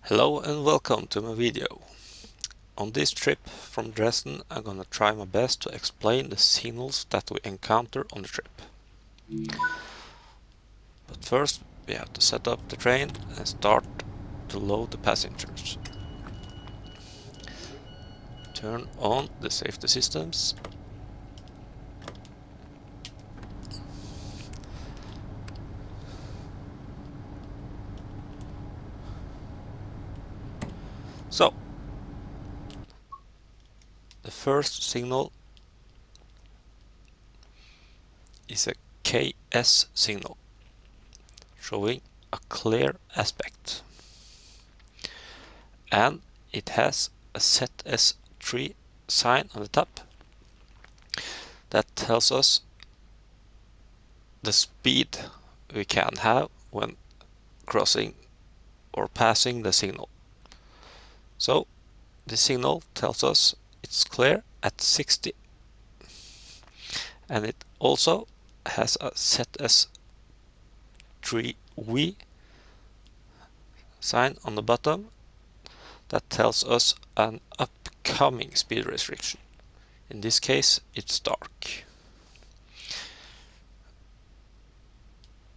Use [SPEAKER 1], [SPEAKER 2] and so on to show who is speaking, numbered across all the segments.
[SPEAKER 1] Hello and welcome to my video. On this trip from Dresden, I'm gonna try my best to explain the signals that we encounter on the trip. But first, we have to set up the train and start to load the passengers. Turn on the safety systems. So, the first signal is a KS signal, showing a clear aspect. And it has a ZS3 sign on the top that tells us the speed we can have when crossing or passing the signal. So the signal tells us it's clear at 60, and it also has a ZS3V sign on the bottom that tells us an upcoming speed restriction. In this case, it's dark.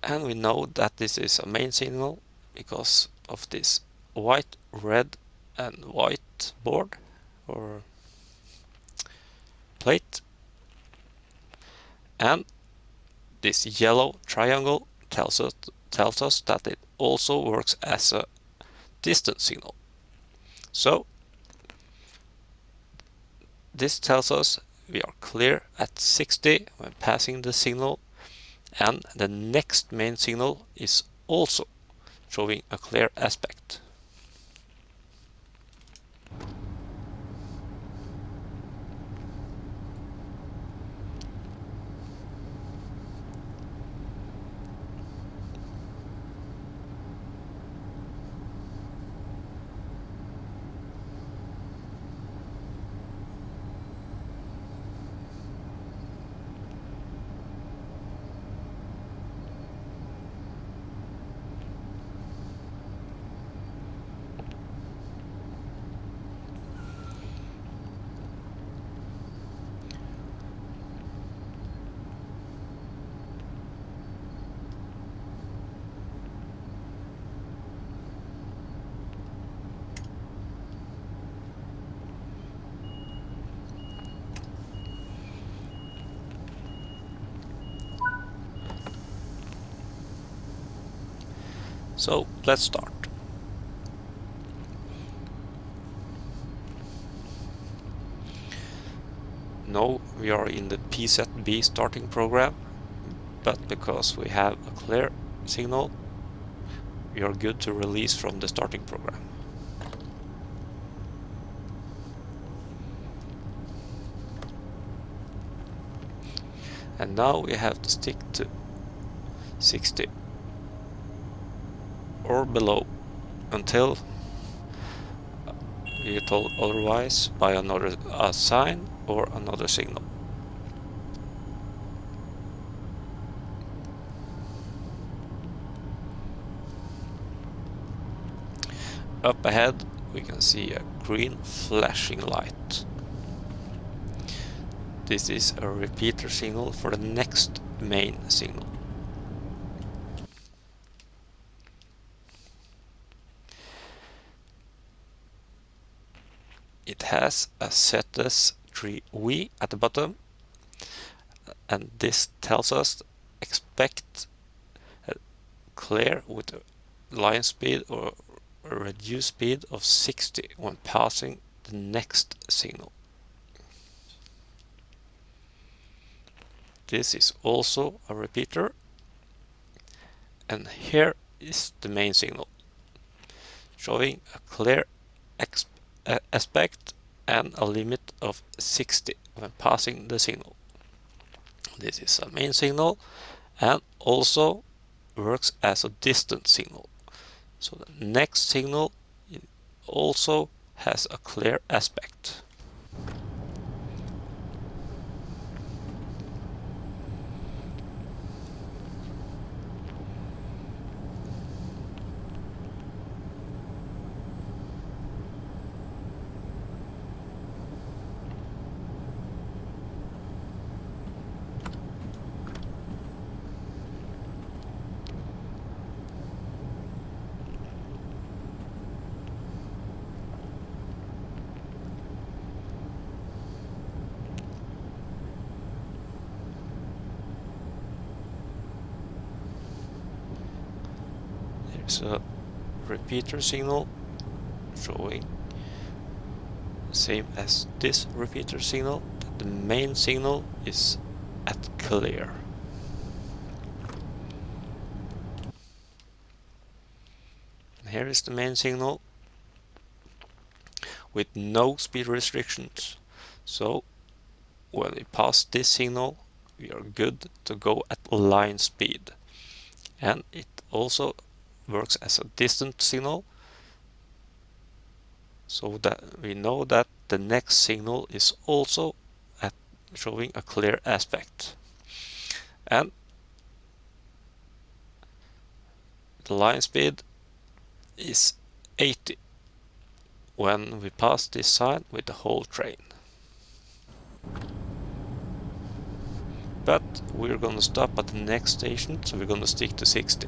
[SPEAKER 1] And we know that this is a main signal because of this white, red and white board or plate. And this yellow triangle tells us that it also works as a distance signal. So this tells us we are clear at 60 when passing the signal, and the next main signal is also showing a clear aspect. So let's start. Now we are in the PZB starting program, but because we have a clear signal, we are good to release from the starting program. And now we have to stick to 60 or below until we get told otherwise by another sign or another signal. Up ahead we can see a green flashing light. This is a repeater signal for the next main signal. It has a ZS3V at the bottom, and this tells us expect a clear with a line speed or a reduced speed of 60 when passing the next signal. This is also a repeater, and here is the main signal, showing a clear aspect and a limit of 60 when passing the signal. This is a main signal and also works as a distance signal. So the next signal also has a clear aspect. is a repeater signal showing same as this repeater signal, that the main signal is at clear. And here is the main signal with no speed restrictions. So when we pass this signal, we are good to go at line speed. And it also works as a distant signal, so that we know that the next signal is also at showing a clear aspect. And the line speed is 80 when we pass this sign with the whole train. But we're gonna stop at the next station, so we're gonna stick to 60.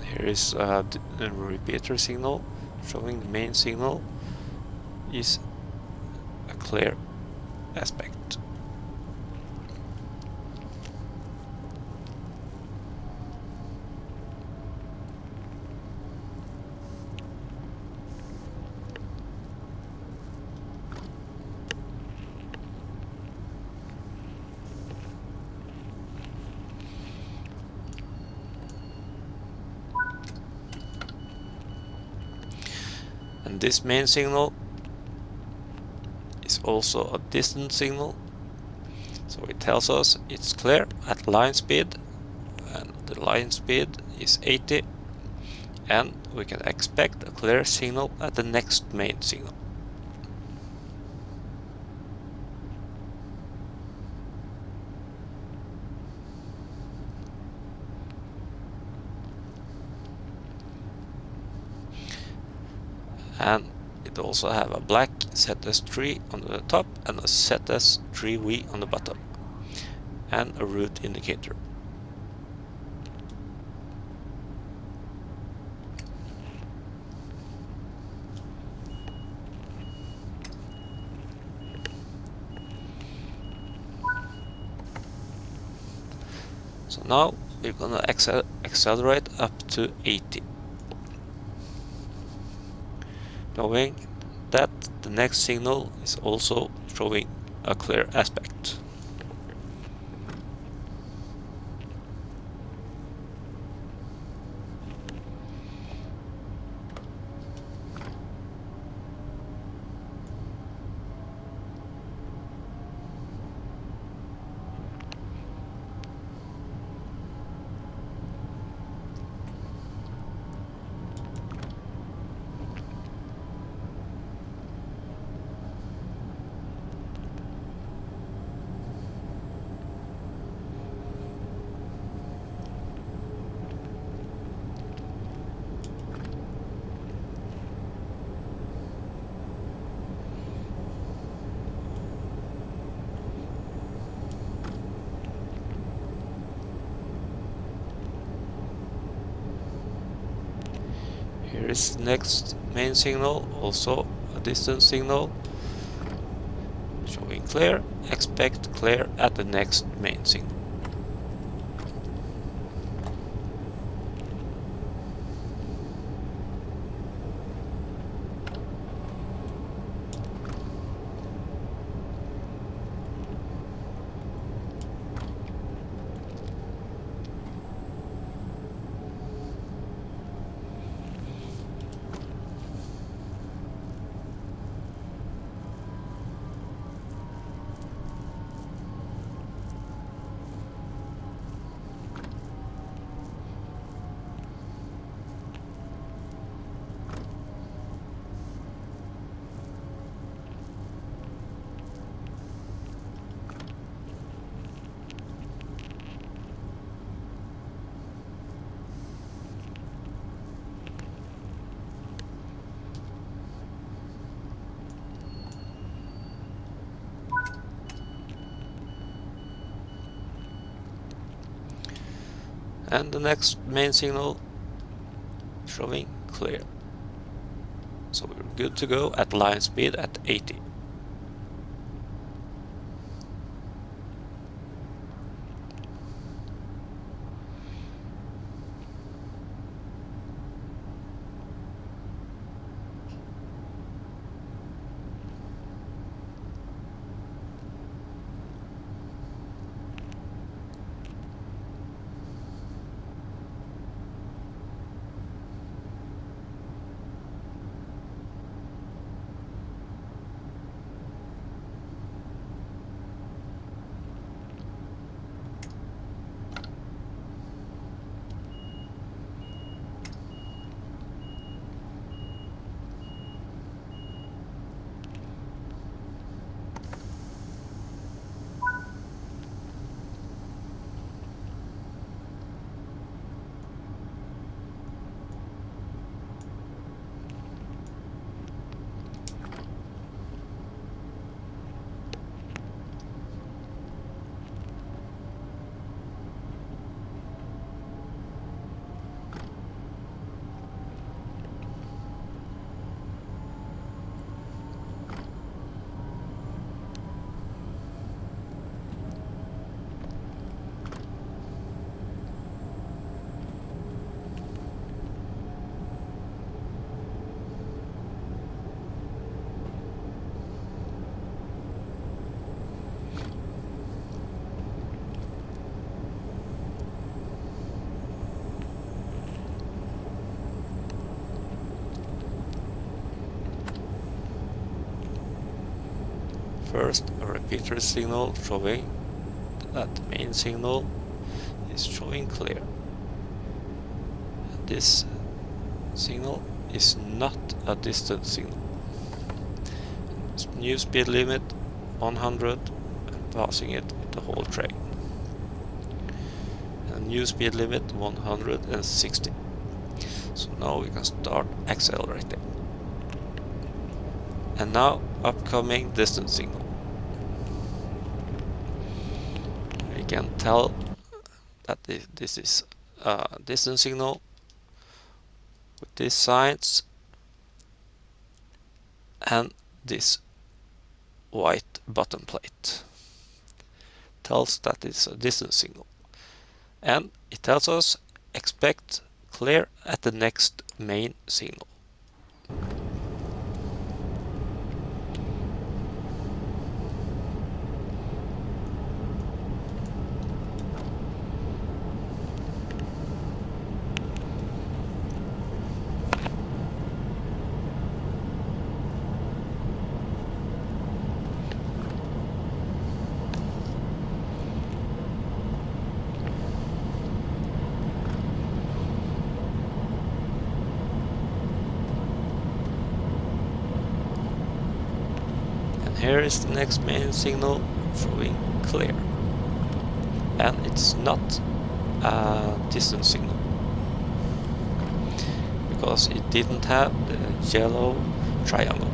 [SPEAKER 1] Here is a repeater signal showing the main signal is a clear aspect. And this main signal is also a distant signal, so it tells us it's clear at line speed, and the line speed is 80, and we can expect a clear signal at the next main signal. And it also have a black ZS3 on the top and a ZS3V on the bottom, and a route indicator. So now we're gonna accelerate up to 80, knowing that the next signal is also showing a clear aspect. Here is the next main signal, also a distance signal, showing clear. Expect clear at the next main signal. And the next main signal showing clear. So we're good to go at line speed at 80. First, a repeater signal showing that the main signal is showing clear. This signal is not a distant signal. New speed limit 100 and passing it with the whole train. And new speed limit 160. So now we can start accelerating. And now upcoming distance signal. We can tell that this is a distance signal with these signs and this white bottom plate. Tells that it's a distance signal. And it tells us expect clear at the next main signal. Here is the next main signal showing clear. And it's not a distance signal because it didn't have the yellow triangle.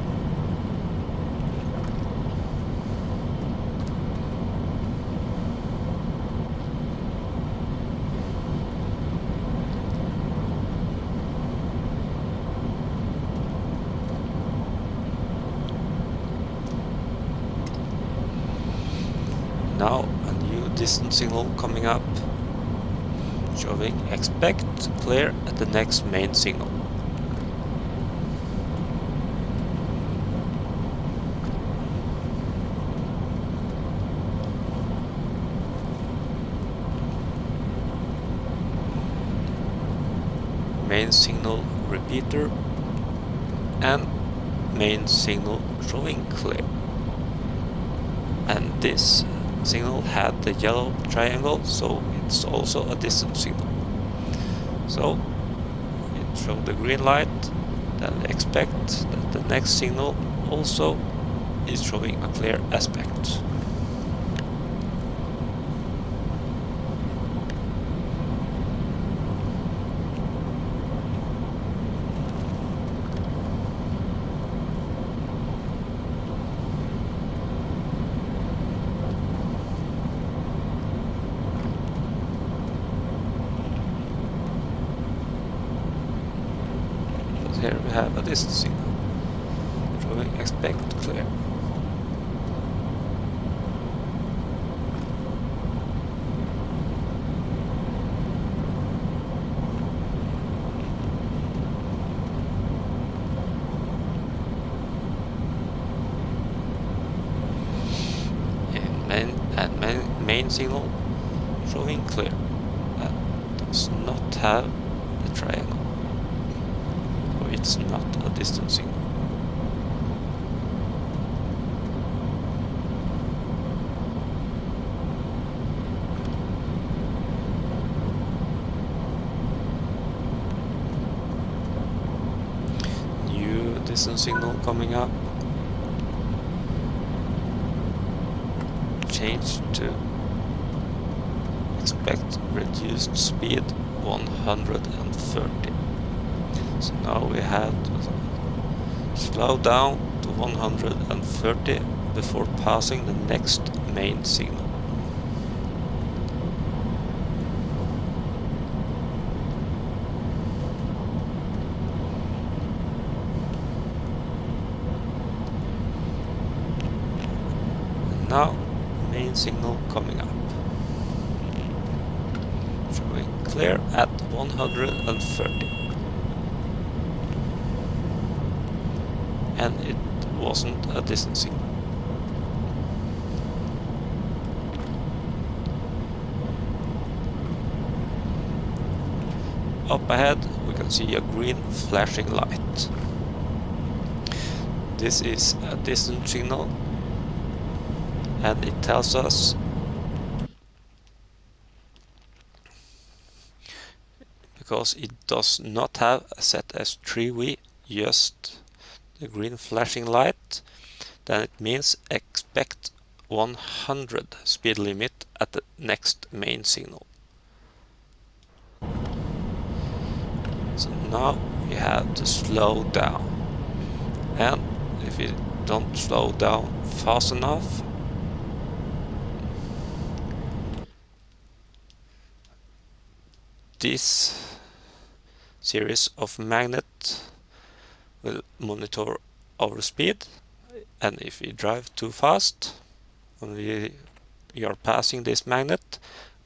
[SPEAKER 1] Now a new distance signal coming up showing expect clear at the next main signal. Main signal repeater and main signal showing clear. And this signal had the yellow triangle, so it's also a distance signal. So it showed the green light, then we expect that the next signal also is showing a clear aspect. here we have a distance signal showing expect clear. Main signal showing clear. That does not have the triangle, so it's not a distance signal. New distance signal coming up. Change to expect reduced speed 130. So now we have to slow down to 130 before passing the next main signal. And now main signal coming up. Showing clear at 130. And it wasn't a distance signal. Up ahead we can see a green flashing light. This is a distance signal, and it tells us because it does not have a ZS3V, just the green flashing light, then it means expect 100 speed limit at the next main signal. So now we have to slow down, and if we don't slow down fast enough, this series of magnet will monitor our speed, and if we drive too fast when we are passing this magnet,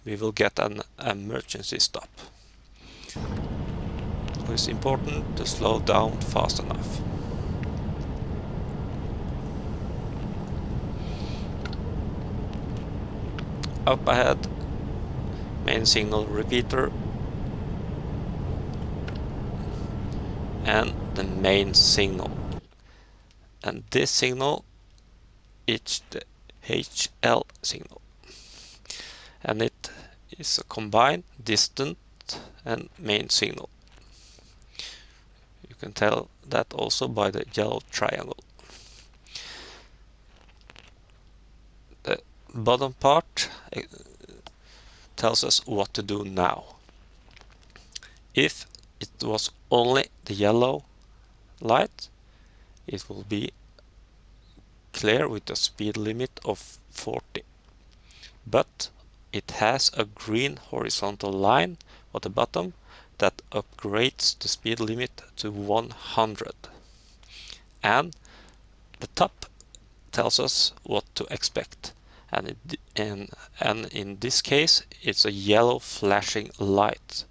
[SPEAKER 1] we will get an emergency stop. So it's important to slow down fast enough. Up ahead, main signal repeater and the main signal. And this signal is the HL signal. And it is a combined distant and main signal. You can tell that also by the yellow triangle. The bottom part tells us what to do now. If it was only the yellow light, it will be clear with a speed limit of 40. But it has a green horizontal line at the bottom that upgrades the speed limit to 100. And the top tells us what to expect. And in this case, it's a yellow flashing light.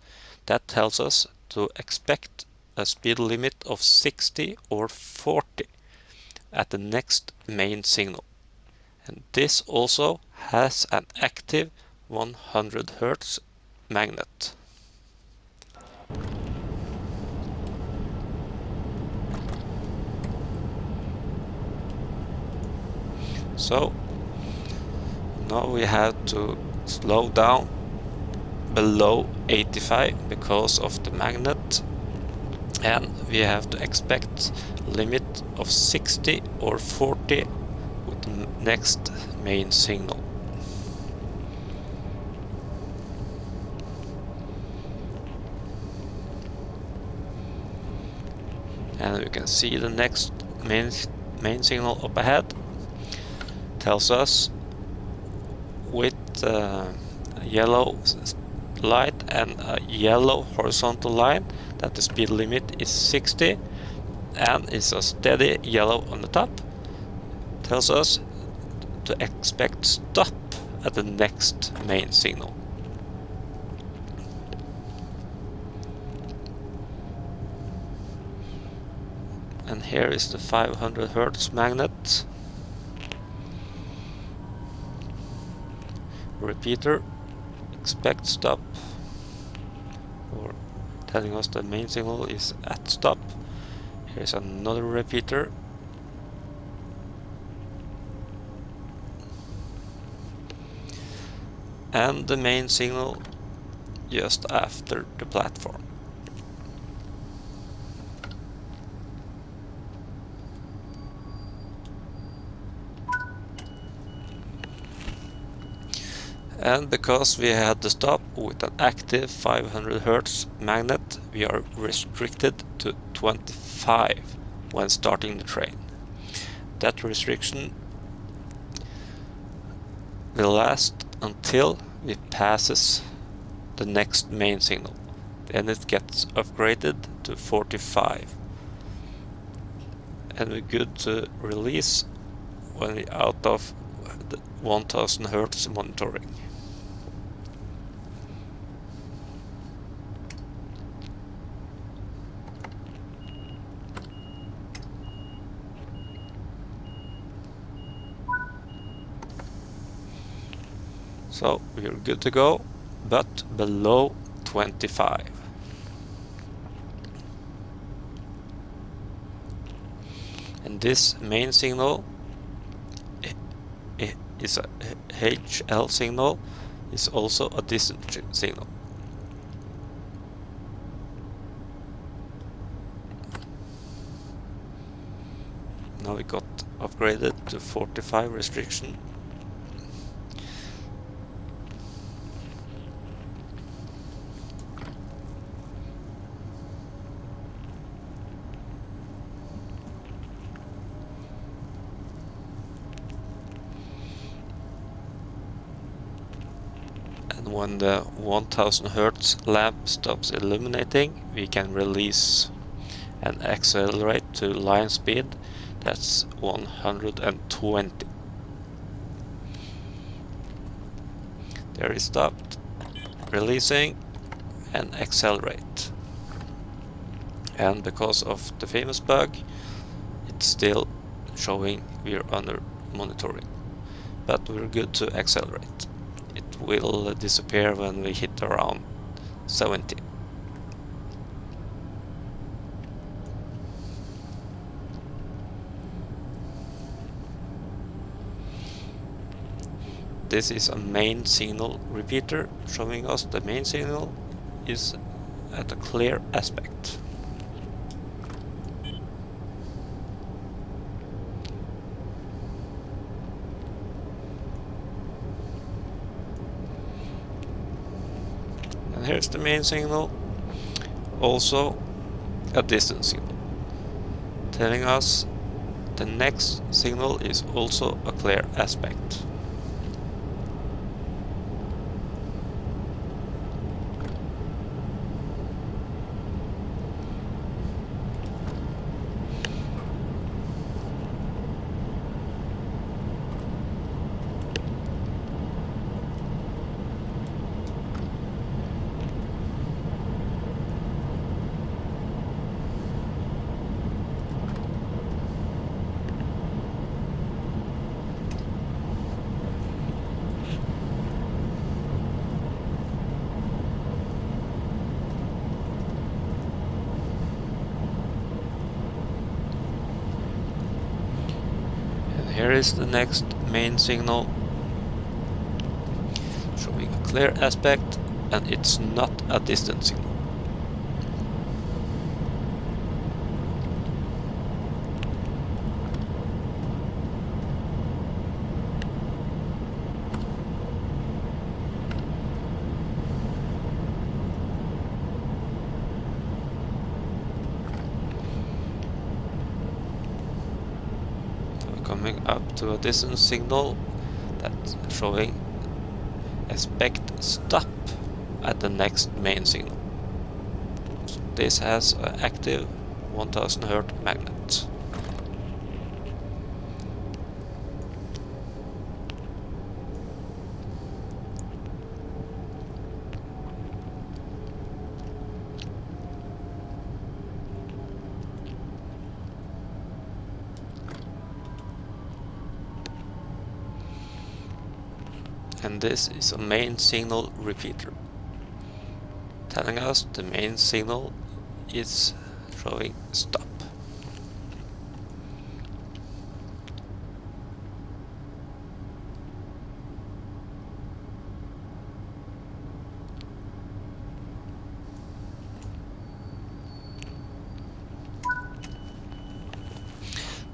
[SPEAKER 1] That tells us to expect a speed limit of 60 or 40 at the next main signal. And this also has an active 100 Hz magnet. So now we have to slow down below 85 because of the magnet, and we have to expect a limit of 60 or 40 with the next main signal. And we can see the next main signal up ahead tells us with yellow light and a yellow horizontal line that the speed limit is 60 and is a steady yellow on the top, tells us to expect stop at the next main signal. And here is the 500 Hz magnet repeater, expect stop, or telling us the main signal is at stop. Here's another repeater, and the main signal just after the platform. And because we had the stop with an active 500 Hz magnet, we are restricted to 25 when starting the train. That restriction will last until it passes the next main signal. Then it gets upgraded to 45. And we're good to release when we're out of the 1000 Hz monitoring. So we're good to go, but below 25. And this main signal is a HL signal, is also a distance signal. Now we got upgraded to 45 restriction. And when the 1000 Hz lamp stops illuminating, we can release and accelerate to line speed. That's 120. There is stopped, releasing, and accelerate. And because of the famous bug, it's still showing we're under monitoring, but we're good to accelerate. It will disappear when we hit around 70. This is a main signal repeater showing us the main signal is at a clear aspect. And here's the main signal, also a distance signal, telling us the next signal is also a clear aspect. Here is the next main signal, showing a clear aspect, and it's not a distance signal. Coming up to a distance signal that's showing expect stop at the next main signal. So this has an active 1000 Hz magnet. And this is a main signal repeater, telling us the main signal is showing stop.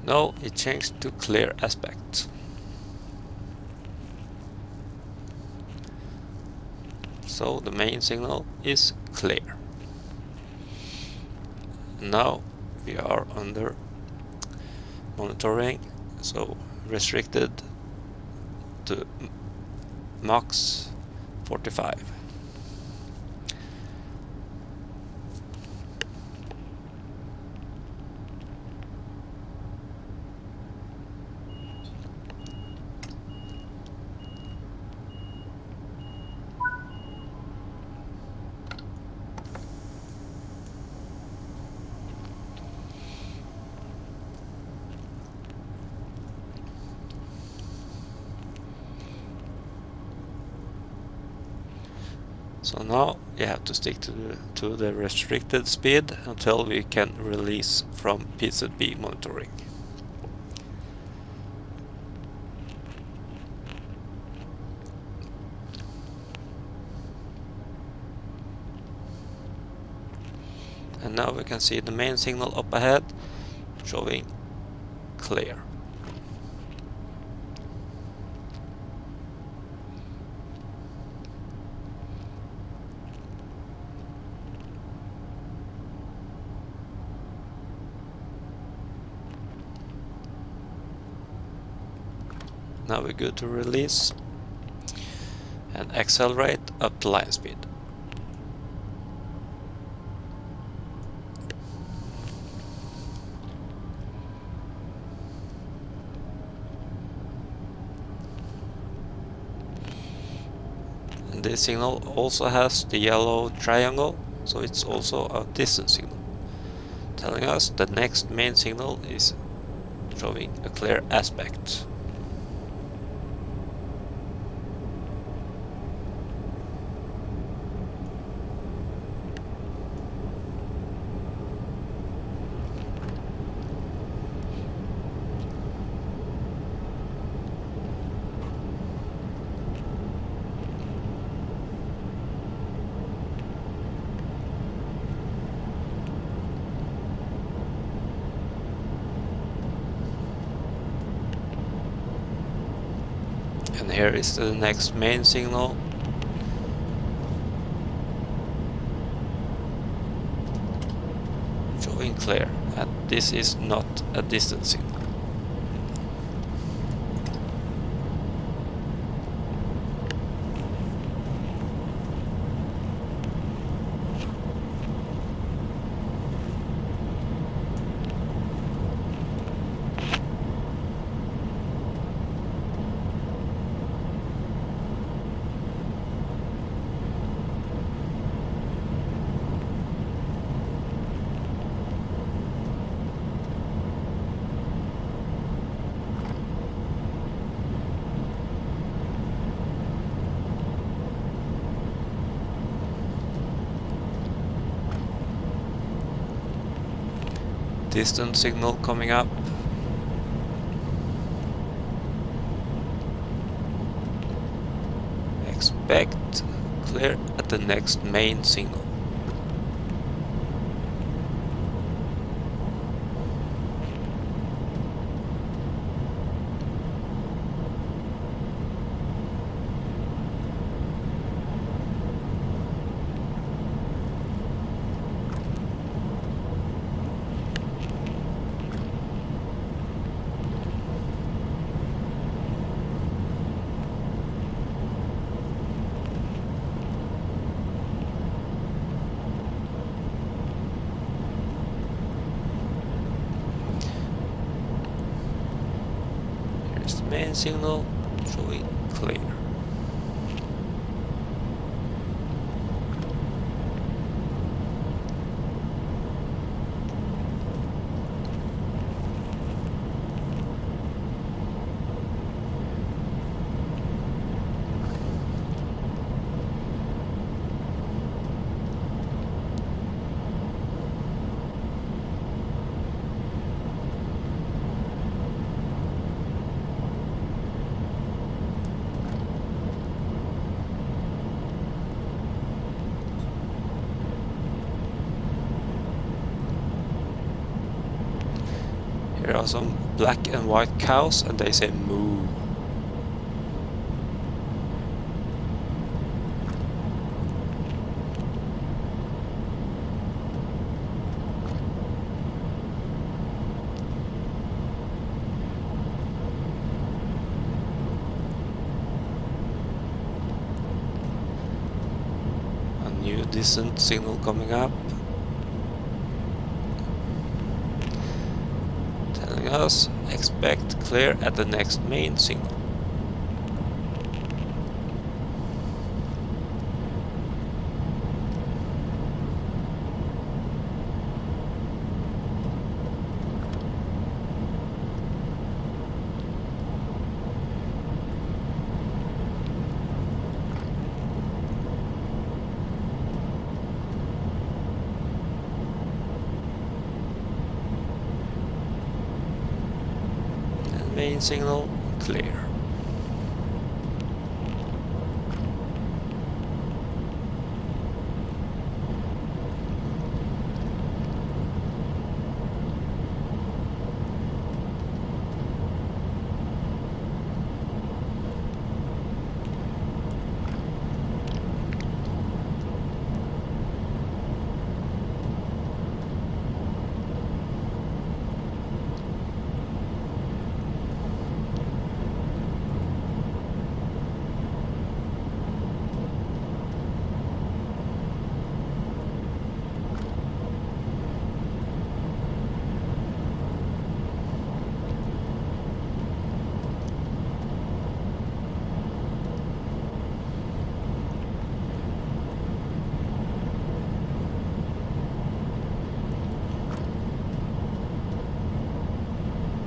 [SPEAKER 1] Now it changed to clear aspect. So the main signal is clear. Now we are under monitoring, so restricted to max 45. So now you have to stick to the restricted speed until we can release from PZB monitoring. And now we can see the main signal up ahead showing clear. Now we're good to release and accelerate up to line speed. And this signal also has the yellow triangle, so it's also a distance signal, telling us the next main signal is showing a clear aspect. And here is the next main signal. Showing clear, and this is not a distance signal. Distance signal coming up. Expect clear at the next main signal. main signal showing clear. Here are some black and white cows and they say moo. A new distant signal coming up, telling us expect clear at the next main signal. And main signal clear.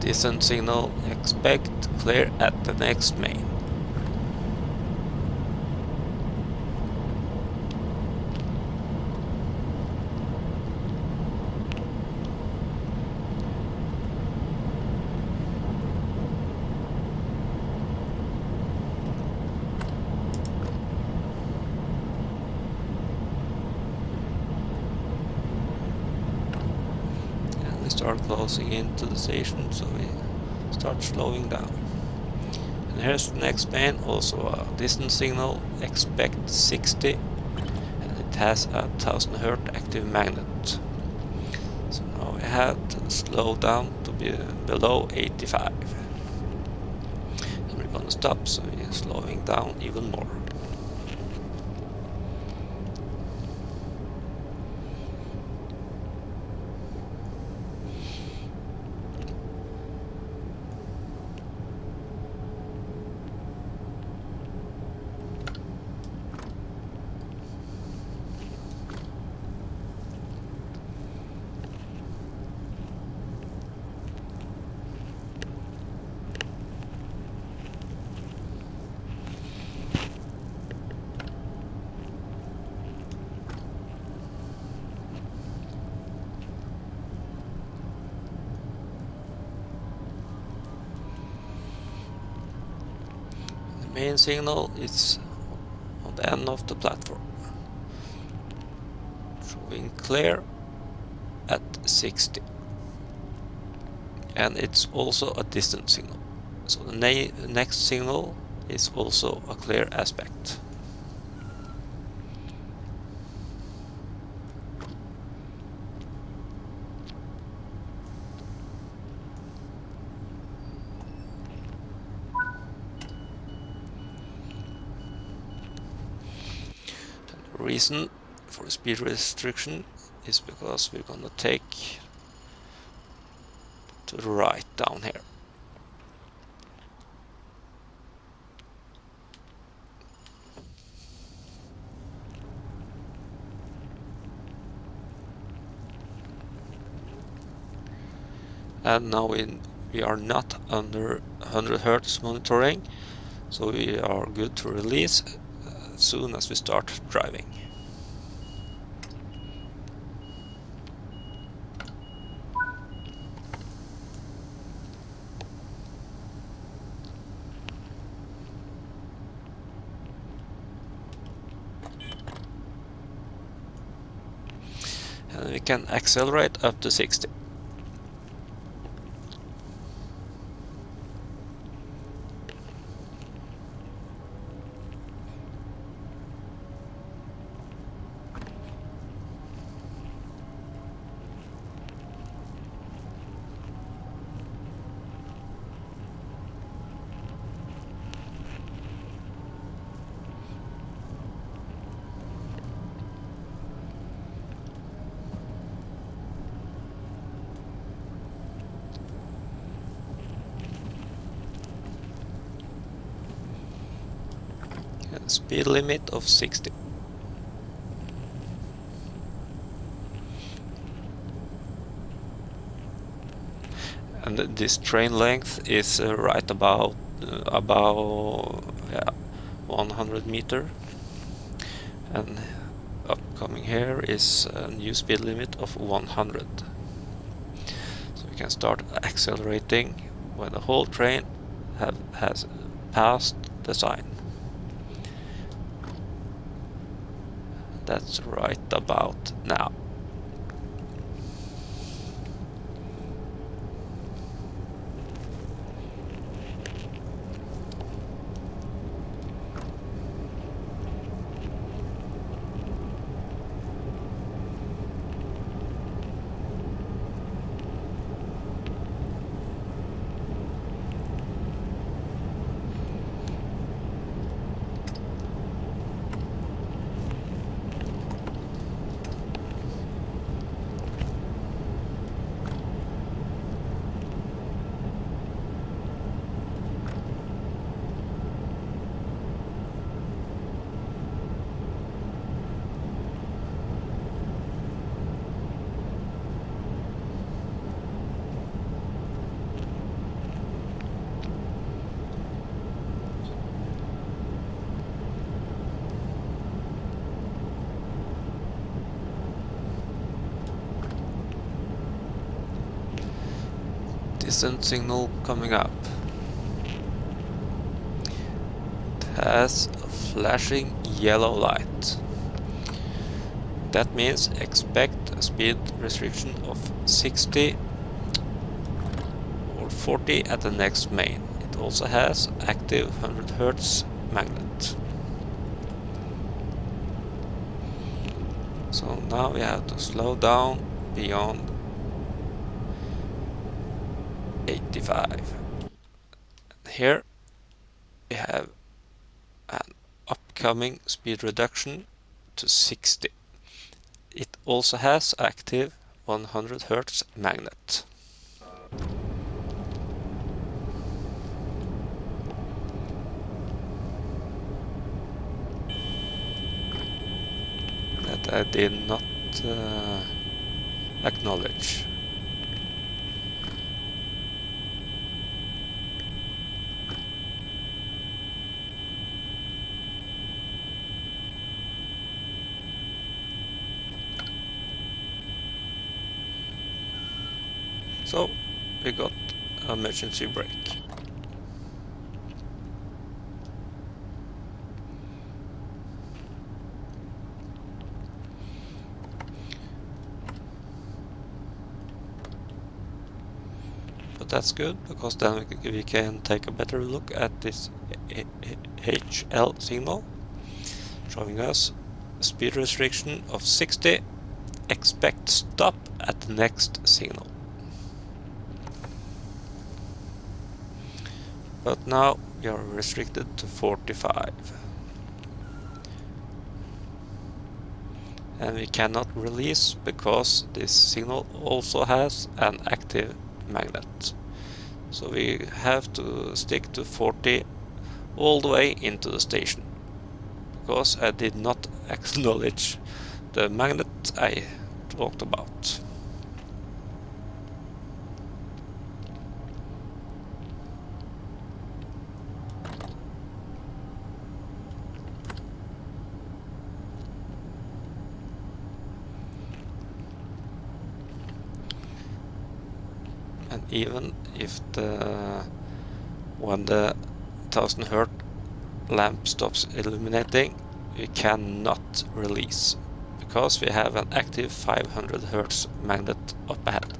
[SPEAKER 1] Distant signal expect clear at the next main. And we start closing into the station, so we start slowing down. And here's the next main, also a distant signal, expect 60, and it has a 1000 Hz active magnet. So now we have to slow down to be below 85. And we're gonna stop, so we're slowing down even more. The main signal is on the end of the platform, showing clear at 60, and it's also a distant signal, so the next signal is also a clear aspect. The reason for speed restriction is because we're gonna take to the right down here. and now we are not under 100 Hz monitoring, so we are good to release as soon as we start driving. And we can accelerate up to 60. And speed limit of 60. And this train length is right about 100 meter, and upcoming here is a new speed limit of 100. So we can start accelerating when the whole train has passed the sign. That's right about now. Distant signal coming up. It has a flashing yellow light. That means expect a speed restriction of 60 or 40 at the next main. It also has active 100 Hz magnet. So now we have to slow down beyond 85. Here we have an upcoming speed reduction to 60. It also has active 100 Hz magnet. That I did not acknowledge. So we got emergency brake. But that's good, because then we can take a better look at this HL signal, showing us speed restriction of 60, expect stop at the next signal. But now we are restricted to 45. And we cannot release because this signal also has an active magnet. So we have to stick to 40 all the way into the station, because I did not acknowledge the magnet I talked about. and even if when the 1000 Hz lamp stops illuminating, we cannot release because we have an active 500 Hz magnet up ahead.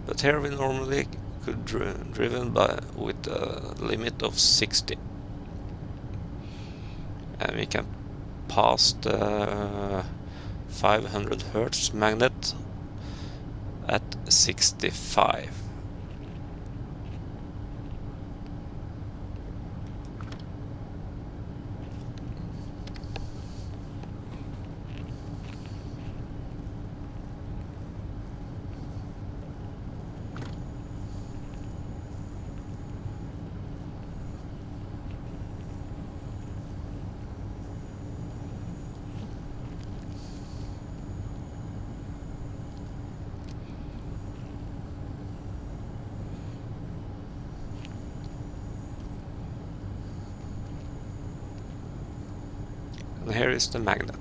[SPEAKER 1] But here we normally could driven with a limit of 60, and we can pass the 500 Hz magnet at 65. And here is the magnet.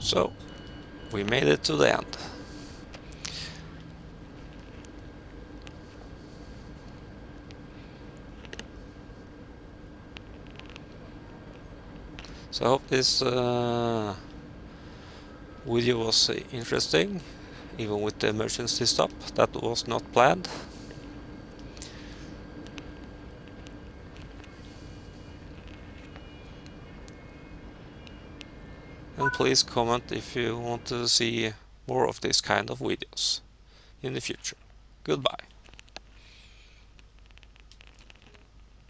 [SPEAKER 1] So we made it to the end. So I hope this video was interesting, even with the emergency stop that was not planned. And please comment if you want to see more of this kind of videos in the future. Goodbye.